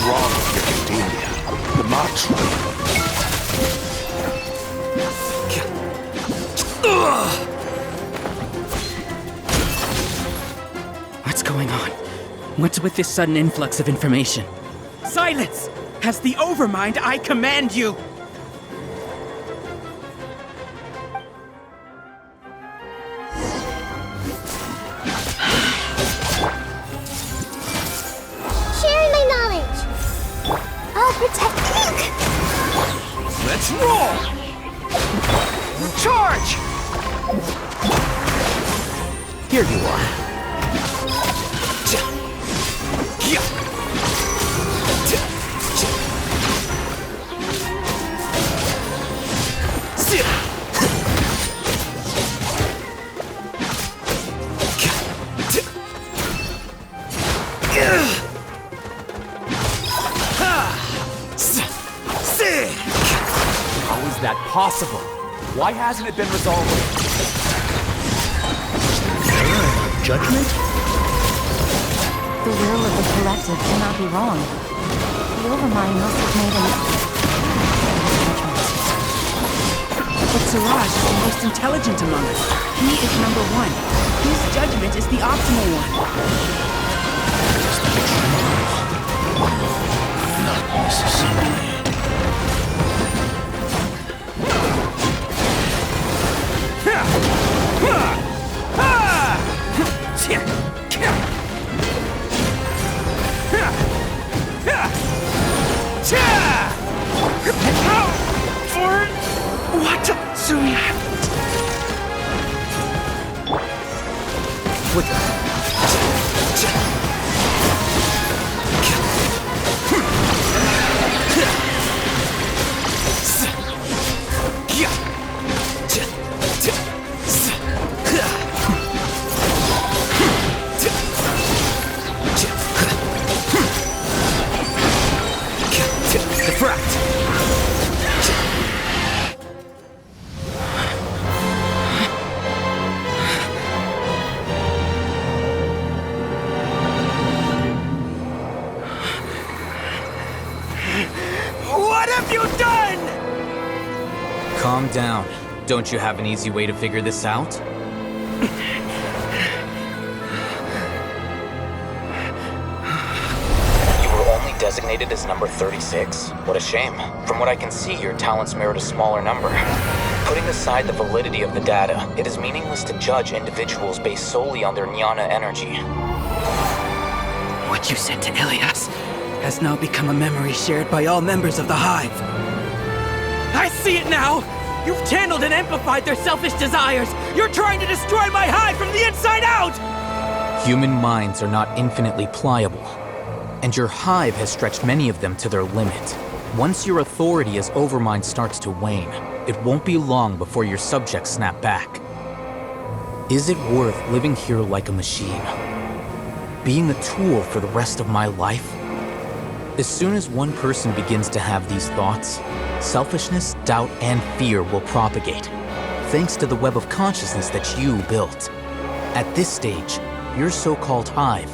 wrong with your academia? The mantra. What's going on? What's with this sudden influx of information? Silence! As the Overmind, I command you! Sharing my knowledge. I'll protect Ink. Let's roll! Charge! Here you are. How is that possible? Why hasn't it been resolved? Judgment? The will of the collective cannot be wrong. The Overmind must have made an judgment. But Siraj is the most intelligent among us. He is number one. His judgment is the optimal one. Not necessarily. What soon happened? With What have you done? Calm down. Don't you have an easy way to figure this out? You were only designated as number 36? What a shame. From what I can see, your talents merit a smaller number. Putting aside the validity of the data, it is meaningless to judge individuals based solely on their jnana energy. What you said to Ilias has now become a memory shared by all members of the Hive. I see it now! You've channeled and amplified their selfish desires! You're trying to destroy my Hive from the inside out! Human minds are not infinitely pliable, and your Hive has stretched many of them to their limit. Once your authority as Overmind starts to wane, it won't be long before your subjects snap back. Is it worth living here like a machine? Being a tool for the rest of my life? As soon as one person begins to have these thoughts, selfishness, doubt, and fear will propagate, thanks to the web of consciousness that you built. At this stage, your so-called Hive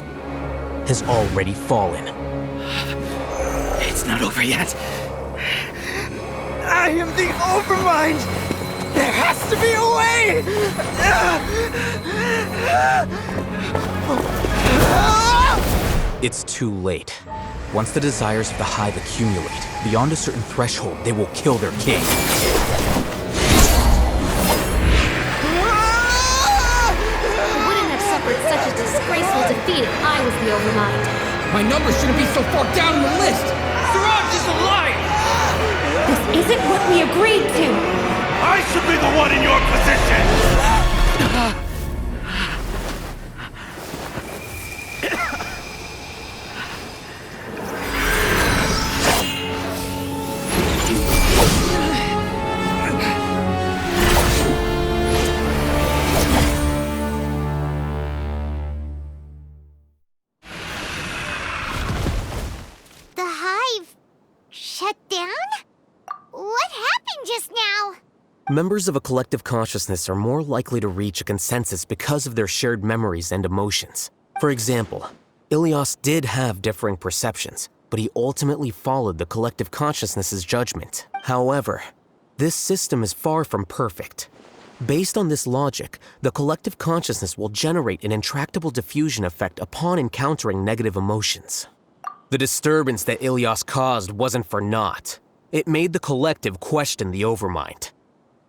has already fallen. It's not over yet. I am the Overmind! There has to be a way! It's too late. Once the desires of the Hive accumulate, beyond a certain threshold, they will kill their king. Wouldn't have suffered such a disgraceful defeat if I was the Overmind. My number shouldn't be so far down the list! Siraj is a liar! This isn't what we agreed to! I should be the one in your position! The Hive shut down? What happened just now? Members of a collective consciousness are more likely to reach a consensus because of their shared memories and emotions. For example, Ilias did have differing perceptions, but he ultimately followed the collective consciousness's judgment. However, this system is far from perfect. Based on this logic, the collective consciousness will generate an intractable diffusion effect upon encountering negative emotions. The disturbance that Ilias caused wasn't for naught. It made the collective question the Overmind.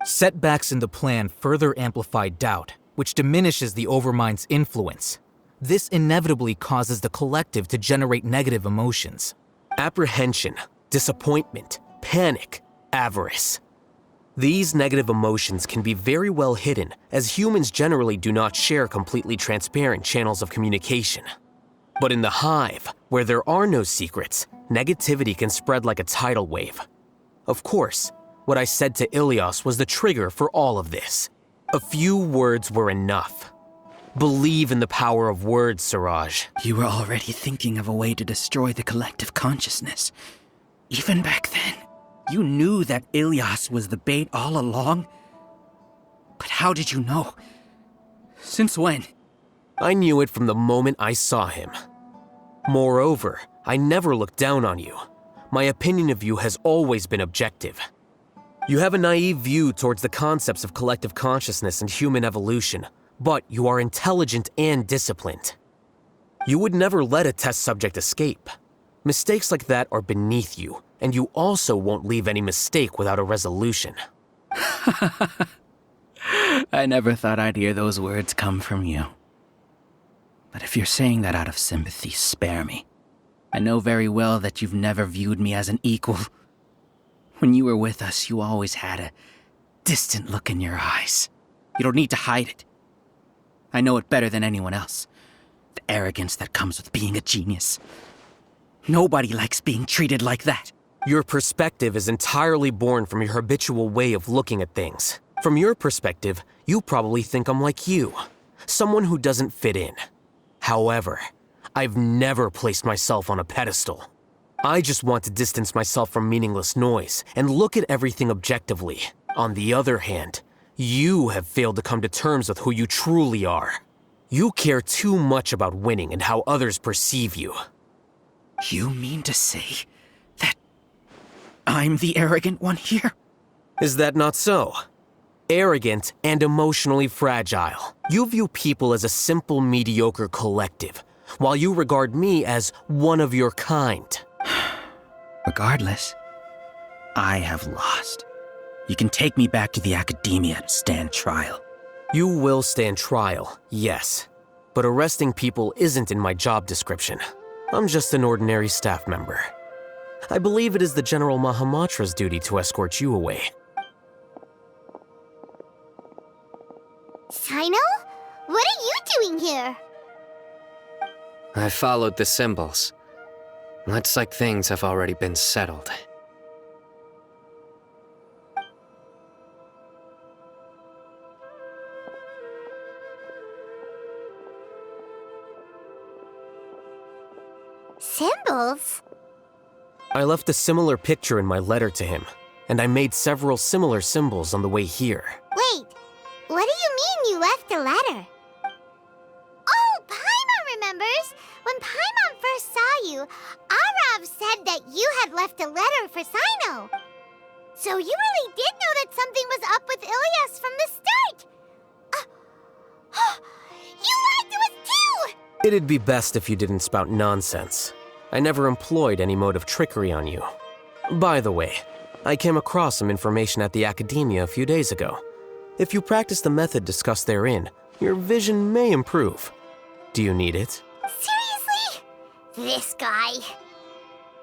Setbacks in the plan further amplify doubt, which diminishes the Overmind's influence. This inevitably causes the collective to generate negative emotions. Apprehension, disappointment, panic, avarice. These negative emotions can be very well hidden, as humans generally do not share completely transparent channels of communication. But in the hive, where there are no secrets, negativity can spread like a tidal wave. Of course, what I said to Ilias was the trigger for all of this. A few words were enough. Believe in the power of words, Siraj. You were already thinking of a way to destroy the collective consciousness. Even back then, you knew that Ilias was the bait all along. But how did you know? Since when? I knew it from the moment I saw him. Moreover, I never looked down on you. My opinion of you has always been objective. You have a naive view towards the concepts of collective consciousness and human evolution, but you are intelligent and disciplined. You would never let a test subject escape. Mistakes like that are beneath you, and you also won't leave any mistake without a resolution. I never thought I'd hear those words come from you. But if you're saying that out of sympathy, spare me. I know very well that you've never viewed me as an equal. When you were with us, you always had a distant look in your eyes. You don't need to hide it. I know it better than anyone else. The arrogance that comes with being a genius. Nobody likes being treated like that. Your perspective is entirely born from your habitual way of looking at things. From your perspective, you probably think I'm like you, someone who doesn't fit in. However, I've never placed myself on a pedestal. I just want to distance myself from meaningless noise and look at everything objectively. On the other hand, you have failed to come to terms with who you truly are. You care too much about winning and how others perceive you. You mean to say that I'm the arrogant one here? Is that not so? Arrogant and emotionally fragile. You view people as a simple, mediocre collective, while you regard me as one of your kind. Regardless, I have lost. You can take me back to the academia and stand trial. You will stand trial, yes. But arresting people isn't in my job description. I'm just an ordinary staff member. I believe it is the General Mahamatra's duty to escort you away. Sino? What are you doing here? I followed the symbols. Looks like things have already been settled. Symbols? I left a similar picture in my letter to him, and I made several similar symbols on the way here. Wait, what do you mean you left a letter? Oh, Paimon remembers! When Paimon first saw you, Arav said that you had left a letter for Sino. So you really did know that something was up with Ilias from the start! You lied to us too! It'd be best if you didn't spout nonsense. I never employed any mode of trickery on you. By the way, I came across some information at the Academia a few days ago. If you practice the method discussed therein, your vision may improve. Do you need it? Seriously? This guy.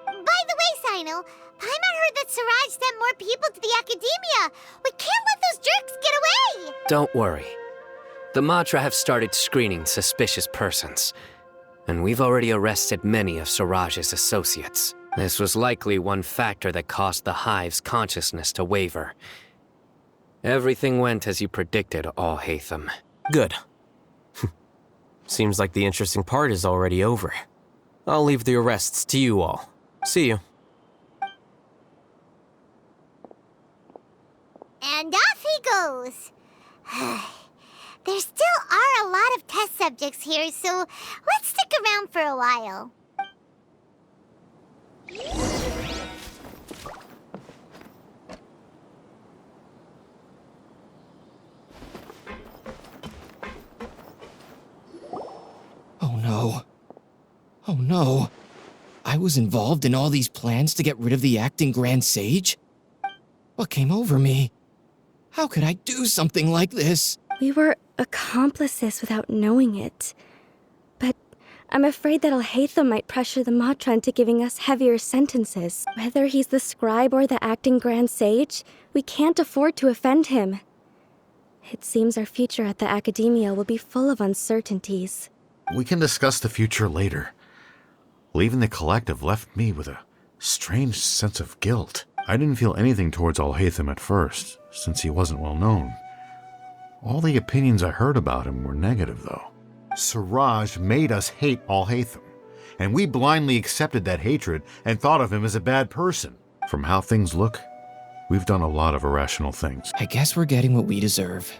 By the way, Sino, Paimon heard that Siraj sent more people to the Academia. We can't let those jerks get away! Don't worry. The Matra have started screening suspicious persons, and we've already arrested many of Siraj's associates. This was likely one factor that caused the Hive's consciousness to waver. Everything went as you predicted, Alhaitham. Good. Seems like the interesting part is already over. I'll leave the arrests to you all. See you. And off he goes. There still are a lot of test subjects here, so let's stick around for a while. Oh no. Oh no. I was involved in all these plans to get rid of the acting Grand Sage? What came over me? How could I do something like this? We were accomplices without knowing it. But I'm afraid that Alhaitham might pressure the Matra into giving us heavier sentences. Whether he's the scribe or the acting Grand Sage, we can't afford to offend him. It seems our future at the Academia will be full of uncertainties. We can discuss the future later. Leaving the collective left me with a strange sense of guilt. I didn't feel anything towards Alhaitham at first, since he wasn't well known. All the opinions I heard about him were negative, though. Siraj made us hate Alhaitham, and we blindly accepted that hatred and thought of him as a bad person. From how things look, we've done a lot of irrational things. I guess we're getting what we deserve.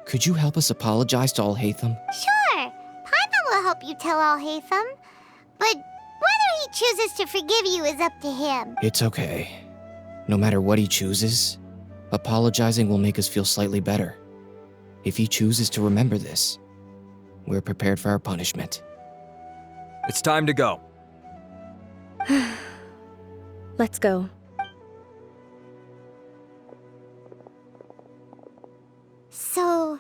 Could you help us apologize to Alhaitham? Sure. Paimon will help you tell Alhaitham. But whether he chooses to forgive you is up to him. It's okay. No matter what he chooses, apologizing will make us feel slightly better. If he chooses to remember this, we're prepared for our punishment. It's time to go. Let's go. So,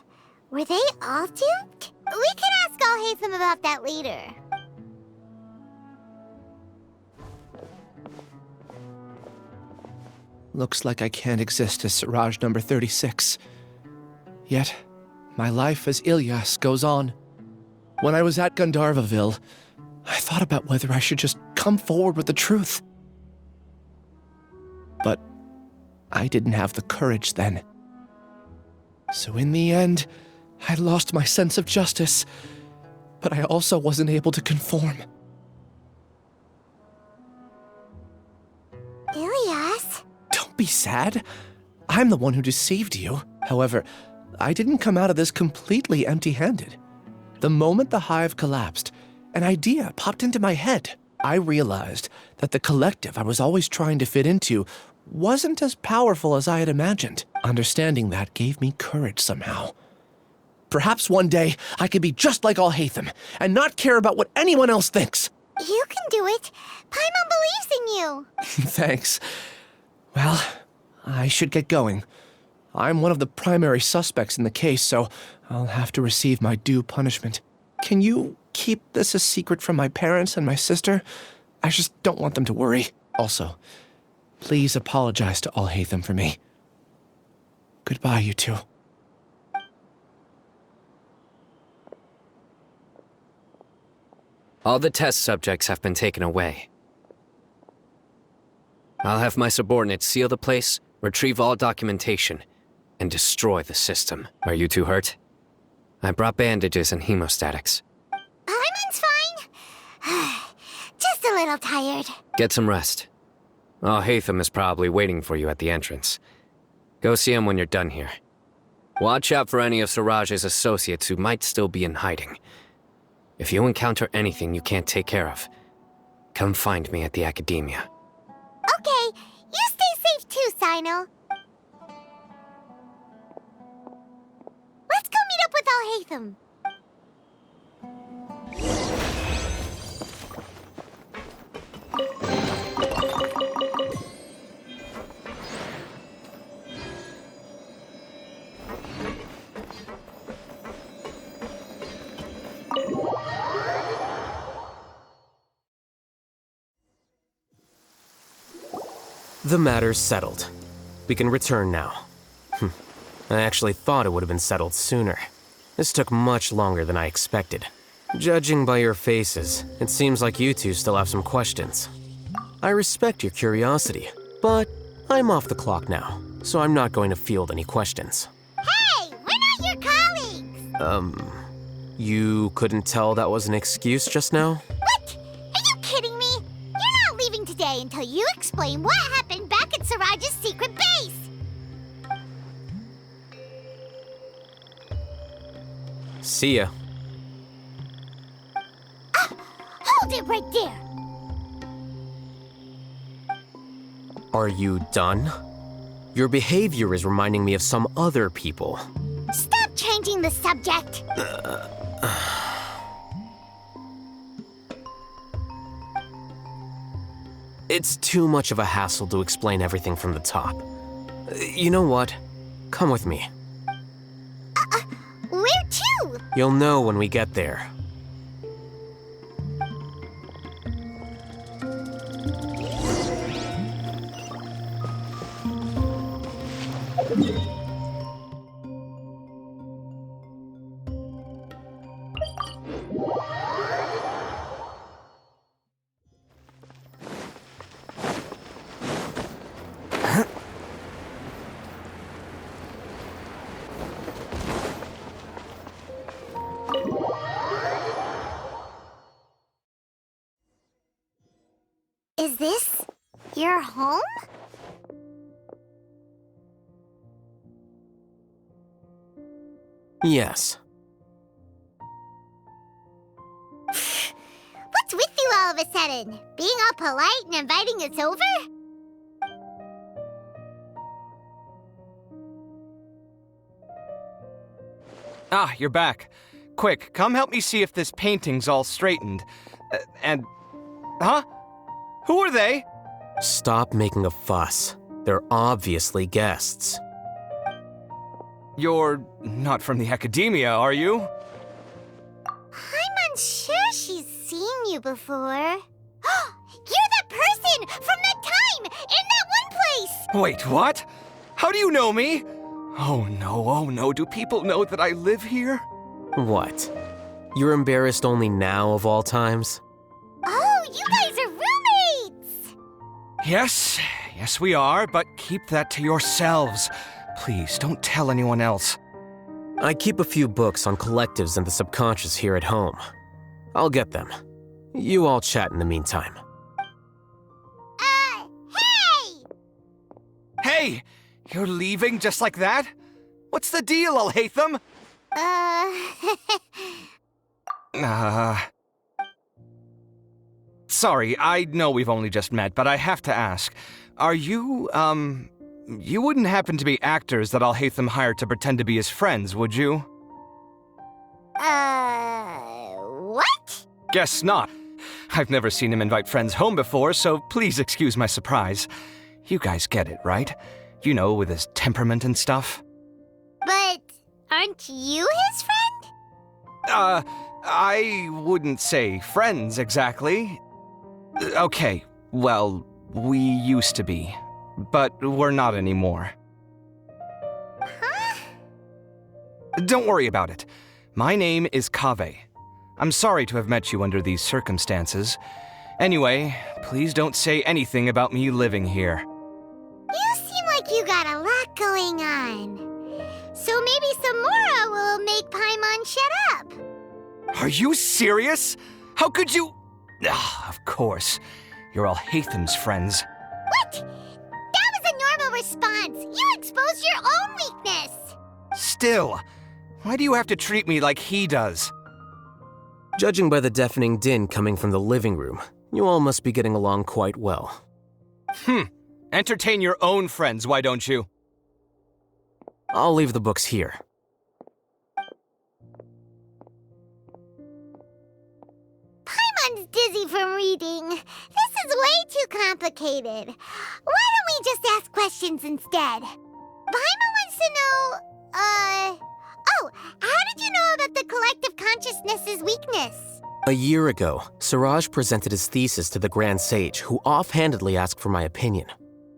were they all duped? We can ask Alhaitham about that later. Looks like I can't exist as Siraj number 36. Yet, my life as Ilyas goes on. When I was at Gandharvaville, I thought about whether I should just come forward with the truth. But I didn't have the courage then. So in the end, I lost my sense of justice, but I also wasn't able to conform. Ilyas? Don't be sad. I'm the one who deceived you. However, I didn't come out of this completely empty-handed. The moment the hive collapsed, an idea popped into my head. I realized that the collective I was always trying to fit into wasn't as powerful as I had imagined. Understanding that gave me courage somehow. Perhaps one day I could be just like Alhaitham and not care about what anyone else thinks. You can do it. Paimon believes in you. Thanks. Well, I should get going. I'm one of the primary suspects in the case, so I'll have to receive my due punishment. Can you keep this a secret from my parents and my sister? I just don't want them to worry. Also, please apologize to Alhaitham for me. Goodbye, you two. All the test subjects have been taken away. I'll have my subordinates seal the place, retrieve all documentation, and destroy the system. Are you two hurt? I brought bandages and hemostatics. Paimon's fine. Just a little tired. Get some rest. Alhaitham is probably waiting for you at the entrance. Go see him when you're done here. Watch out for any of Siraj's associates who might still be in hiding. If you encounter anything you can't take care of, come find me at the Academia. Okay, you stay safe too, Sino. Let's go meet up with Alhaitham. The matter's settled. We can return now. I actually thought it would have been settled sooner. This took much longer than I expected. Judging by your faces, it seems like you two still have some questions. I respect your curiosity, but I'm off the clock now, so I'm not going to field any questions. Hey, we're not your colleagues! You couldn't tell that was an excuse just now? What? Are you kidding me? You're not leaving today until you explain what happened back at Siraj's secret base! See ya. Hold it right there! Are you done? Your behavior is reminding me of some other people. Stop changing the subject! It's too much of a hassle to explain everything from the top. You know what? Come with me. Where to? You'll know when we get there. Is this your home? Yes. What's with you all of a sudden? Being all polite and inviting us over? Ah, you're back. Quick, come help me see if this painting's all straightened. Huh? Who are they? Stop making a fuss. They're obviously guests. You're not from the academia, are you? I'm unsure she's seen you before. You're that person from that time in that one place! Wait, what? How do you know me? Oh no, do people know that I live here? What? You're embarrassed only now of all times? Oh, you guys are roommates! Yes we are, but keep that to yourselves. Please, don't tell anyone else. I keep a few books on collectives and the subconscious here at home. I'll get them. You all chat in the meantime. Hey! Hey! You're leaving just like that? What's the deal, Alhaitham? Sorry, I know we've only just met, but I have to ask. Are you, you wouldn't happen to be actors that Alhaitham hired to pretend to be his friends, would you? What? Guess not. I've never seen him invite friends home before, so please excuse my surprise. You guys get it, right? You know, with his temperament and stuff. But aren't you his friend? I wouldn't say friends exactly. Okay, well, we used to be, but we're not anymore. Huh? Don't worry about it. My name is Kaveh. I'm sorry to have met you under these circumstances. Anyway, please don't say anything about me living here. You seem like you got a lot going on. So maybe Samora will make Paimon shut up. Are you serious? How could you? Of course. You're Alhaitham's friends. What? That was a normal response. You exposed your own weakness. Still, why do you have to treat me like he does? Judging by the deafening din coming from the living room, you all must be getting along quite well. Entertain your own friends, why don't you? I'll leave the books here. Paimon's dizzy from reading. This is way too complicated. Why don't we just ask questions instead? Paimon wants to know, oh, how did you know about the collective consciousness's weakness? A year ago, Siraj presented his thesis to the Grand Sage, who offhandedly asked for my opinion.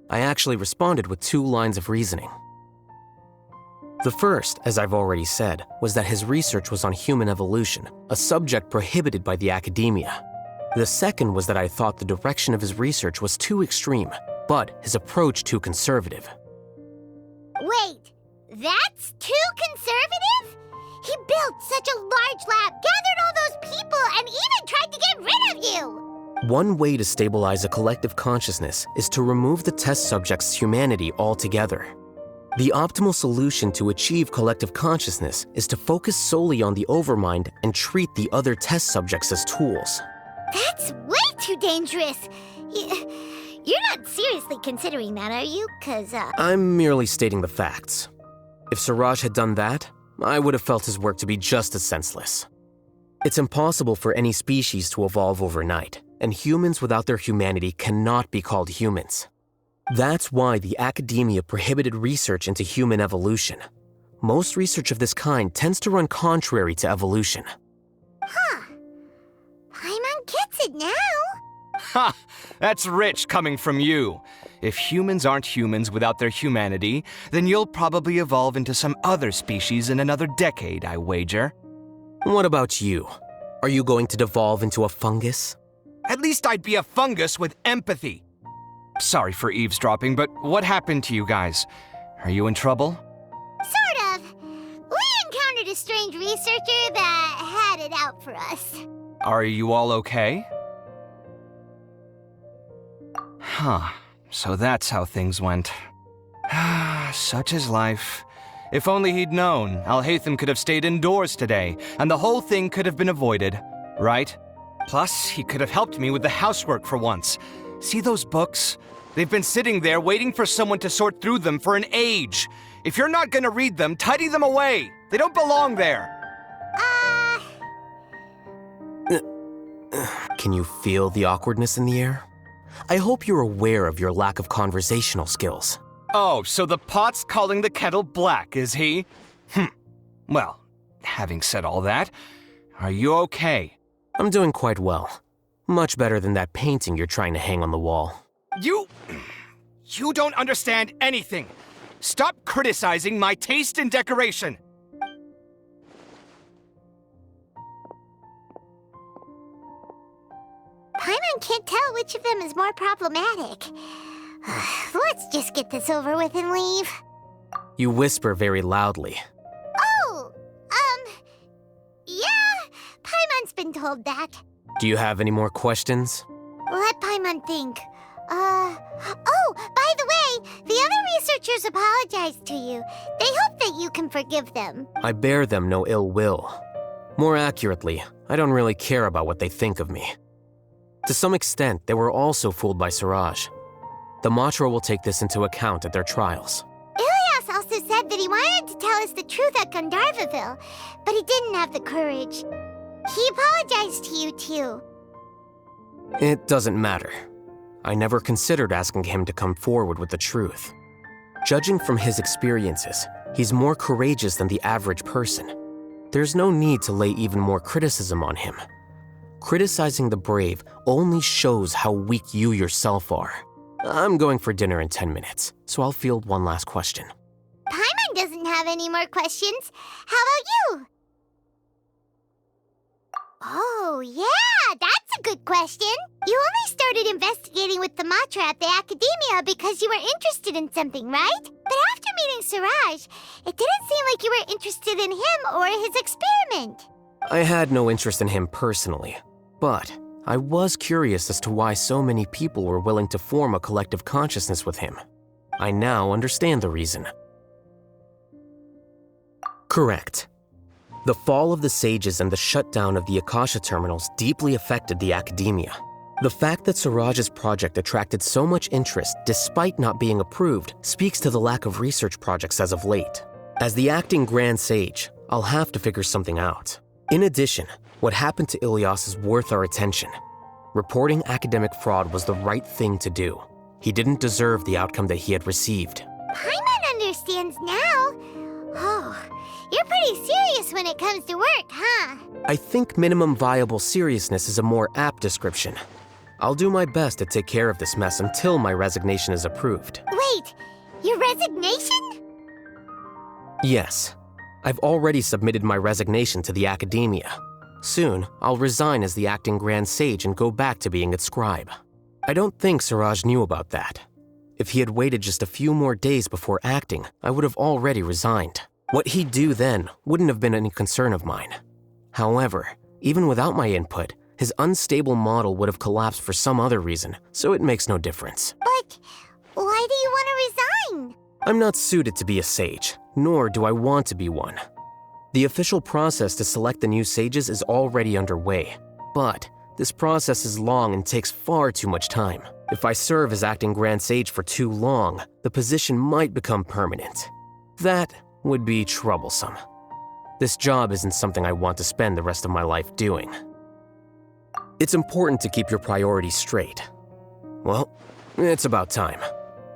I actually responded with 2 lines of reasoning. The first, as I've already said, was that his research was on human evolution, a subject prohibited by the academia. The second was that I thought the direction of his research was too extreme, but his approach too conservative. Wait, that's too conservative? He built such a large lab, gathered all those people, and even tried to get rid of you! One way to stabilize a collective consciousness is to remove the test subject's humanity altogether. The optimal solution to achieve collective consciousness is to focus solely on the overmind and treat the other test subjects as tools. That's way too dangerous. You You're not seriously considering that, are you? I'm merely stating the facts. If Siraj had done that, I would have felt his work to be just as senseless. It's impossible for any species to evolve overnight, and humans without their humanity cannot be called humans. That's why the academia prohibited research into human evolution. Most research of this kind tends to run contrary to evolution. Huh. Paimon gets it now. Ha! That's rich coming from you. If humans aren't humans without their humanity, then you'll probably evolve into some other species in another decade, I wager. What about you? Are you going to devolve into a fungus? At least I'd be a fungus with empathy. Sorry for eavesdropping, but what happened to you guys? Are you in trouble? Sort of. We encountered a strange researcher that had it out for us. Are you all okay? Huh. So that's how things went. Such is life. If only he'd known, Alhaitham could have stayed indoors today, and the whole thing could have been avoided, right? Plus, he could have helped me with the housework for once. See those books? They've been sitting there waiting for someone to sort through them for an age. If you're not gonna read them, tidy them away. They don't belong there. Can you feel the awkwardness in the air? I hope you're aware of your lack of conversational skills. Oh, so the pot's calling the kettle black, is he? Well, having said all that, are you okay? I'm doing quite well. Much better than that painting you're trying to hang on the wall. You don't understand anything. Stop criticizing my taste in decoration. Paimon can't tell which of them is more problematic. Let's just get this over with and leave. You whisper very loudly. Oh, yeah, Paimon's been told that. Do you have any more questions? Let Paimon think. Oh, by the way, the other researchers apologized to you. They hope that you can forgive them. I bear them no ill will. More accurately, I don't really care about what they think of me. To some extent, they were also fooled by Siraj. The Matra will take this into account at their trials. Ilias also said that he wanted to tell us the truth at Gandharvaville, but he didn't have the courage. He apologized to you, too. It doesn't matter. I never considered asking him to come forward with the truth. Judging from his experiences, he's more courageous than the average person. There's no need to lay even more criticism on him. Criticizing the brave only shows how weak you yourself are. I'm going for dinner in 10 minutes, so I'll field one last question. Paimon doesn't have any more questions. How about you? Oh, yeah, that's a good question. You only started investigating with the Matra at the Academia because you were interested in something, right? But after meeting Siraj, it didn't seem like you were interested in him or his experiment. I had no interest in him personally, but I was curious as to why so many people were willing to form a collective consciousness with him. I now understand the reason. Correct. The fall of the sages and the shutdown of the Akasha terminals deeply affected the academia. The fact that Siraj's project attracted so much interest despite not being approved speaks to the lack of research projects as of late. As the acting Grand Sage, I'll have to figure something out. In addition, what happened to Ilias is worth our attention. Reporting academic fraud was the right thing to do. He didn't deserve the outcome that he had received. Paimon understands now. Oh, you're pretty serious when it comes to work, huh? I think minimum viable seriousness is a more apt description. I'll do my best to take care of this mess until my resignation is approved. Wait, your resignation? Yes. I've already submitted my resignation to the academia. Soon, I'll resign as the acting Grand Sage and go back to being its scribe. I don't think Siraj knew about that. If he had waited just a few more days before acting, I would have already resigned. What he'd do then wouldn't have been any concern of mine. However, even without my input, his unstable model would have collapsed for some other reason, so it makes no difference. But why do you want to resign? I'm not suited to be a sage, nor do I want to be one. The official process to select the new sages is already underway, but this process is long and takes far too much time. If I serve as acting Grand Sage for too long, the position might become permanent. That would be troublesome. This job isn't something I want to spend the rest of my life doing. It's important to keep your priorities straight. Well, it's about time.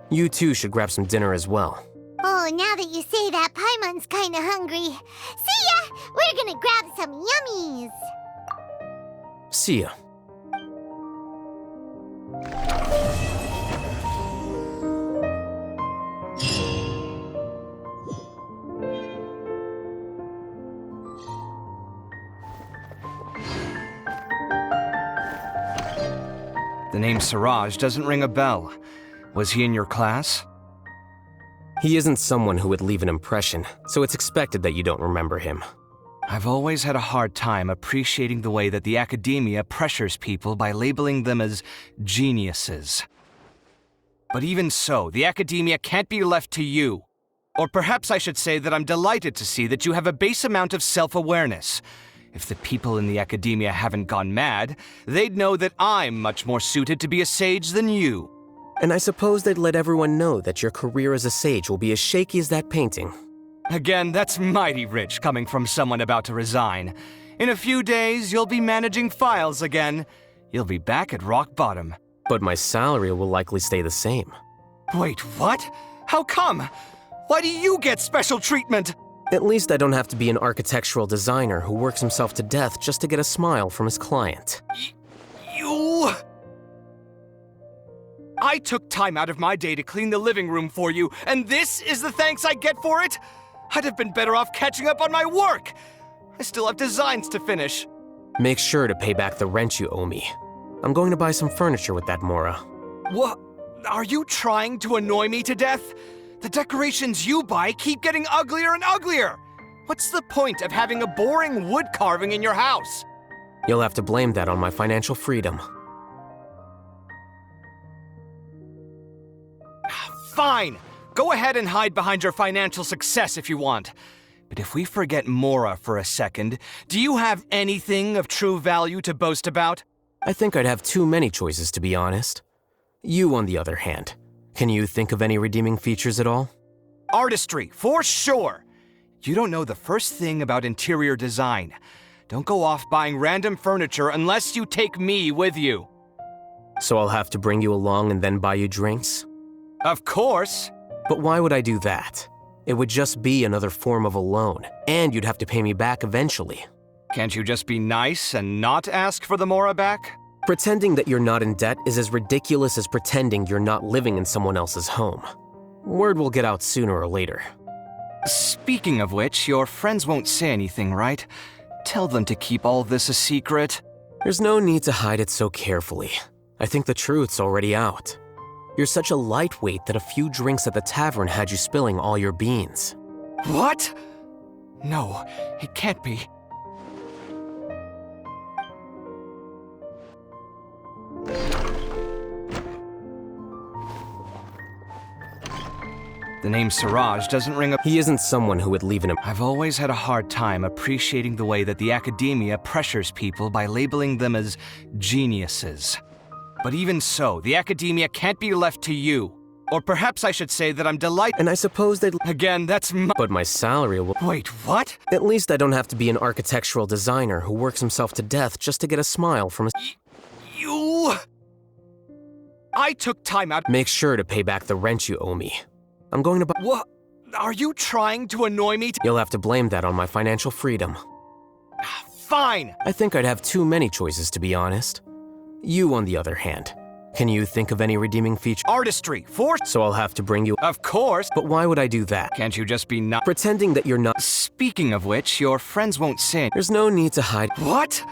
You two should grab some dinner as well. Oh, now that you say that, Paimon's kinda hungry. See ya! We're gonna grab some yummies! See ya. The name Siraj doesn't ring a bell. Was he in your class? He isn't someone who would leave an impression, so it's expected that you don't remember him. I've always had a hard time appreciating the way that the academia pressures people by labeling them as geniuses. But even so, the academia can't be left to you. Or perhaps I should say that I'm delighted to see that you have a base amount of self-awareness. If the people in the academia haven't gone mad, they'd know that I'm much more suited to be a sage than you. And I suppose they'd let everyone know that your career as a sage will be as shaky as that painting. Again, that's mighty rich coming from someone about to resign. In a few days, you'll be managing files again. You'll be back at rock bottom. But my salary will likely stay the same. Wait, what? How come? Why do you get special treatment? At least I don't have to be an architectural designer who works himself to death just to get a smile from his client. You... I took time out of my day to clean the living room for you, and this is the thanks I get for it? I'd have been better off catching up on my work. I still have designs to finish. Make sure to pay back the rent you owe me. I'm going to buy some furniture with that, Mora. What? Are you trying to annoy me to death? The decorations you buy keep getting uglier and uglier. What's the point of having a boring wood carving in your house? You'll have to blame that on my financial freedom. Fine. Go ahead and hide behind your financial success if you want. But if we forget Mora for a second, do you have anything of true value to boast about? I think I'd have too many choices, to be honest. You, on the other hand, can you think of any redeeming features at all? Artistry, for sure. You don't know the first thing about interior design. Don't go off buying random furniture unless you take me with you. So I'll have to bring you along and then buy you drinks? Of course. But why would I do that? It would just be another form of a loan, and you'd have to pay me back eventually. Can't you just be nice and not ask for the Mora back? Pretending that you're not in debt is as ridiculous as pretending you're not living in someone else's home. Word will get out sooner or later. Speaking of which, your friends won't say anything, right? Tell them to keep all this a secret. There's no need to hide it so carefully. I think the truth's already out. You're such a lightweight that a few drinks at the tavern had you spilling all your beans. What? No, it can't be. The name Siraj doesn't ring a... He isn't someone who would leave an... I've always had a hard time appreciating the way that the academia pressures people by labeling them as geniuses. But even so, the academia can't be left to you. Or perhaps I should say that I'm delighted... And I suppose they'd... Again, that's But my salary will... Wait, what? At least I don't have to be an architectural designer who works himself to death just to get a smile from his... You... I took time out... Make sure to pay back the rent you owe me. I'm going to buy... What? Are you trying to annoy me? You'll have to blame that on my financial freedom. Fine. I think I'd have too many choices, to be honest. You, on the other hand, can you think of any redeeming feature? Artistry, for... So I'll have to bring you... Of course. But why would I do that? Can't you just be not... Pretending that you're not... Speaking of which, your friends won't say... There's no need to hide... What?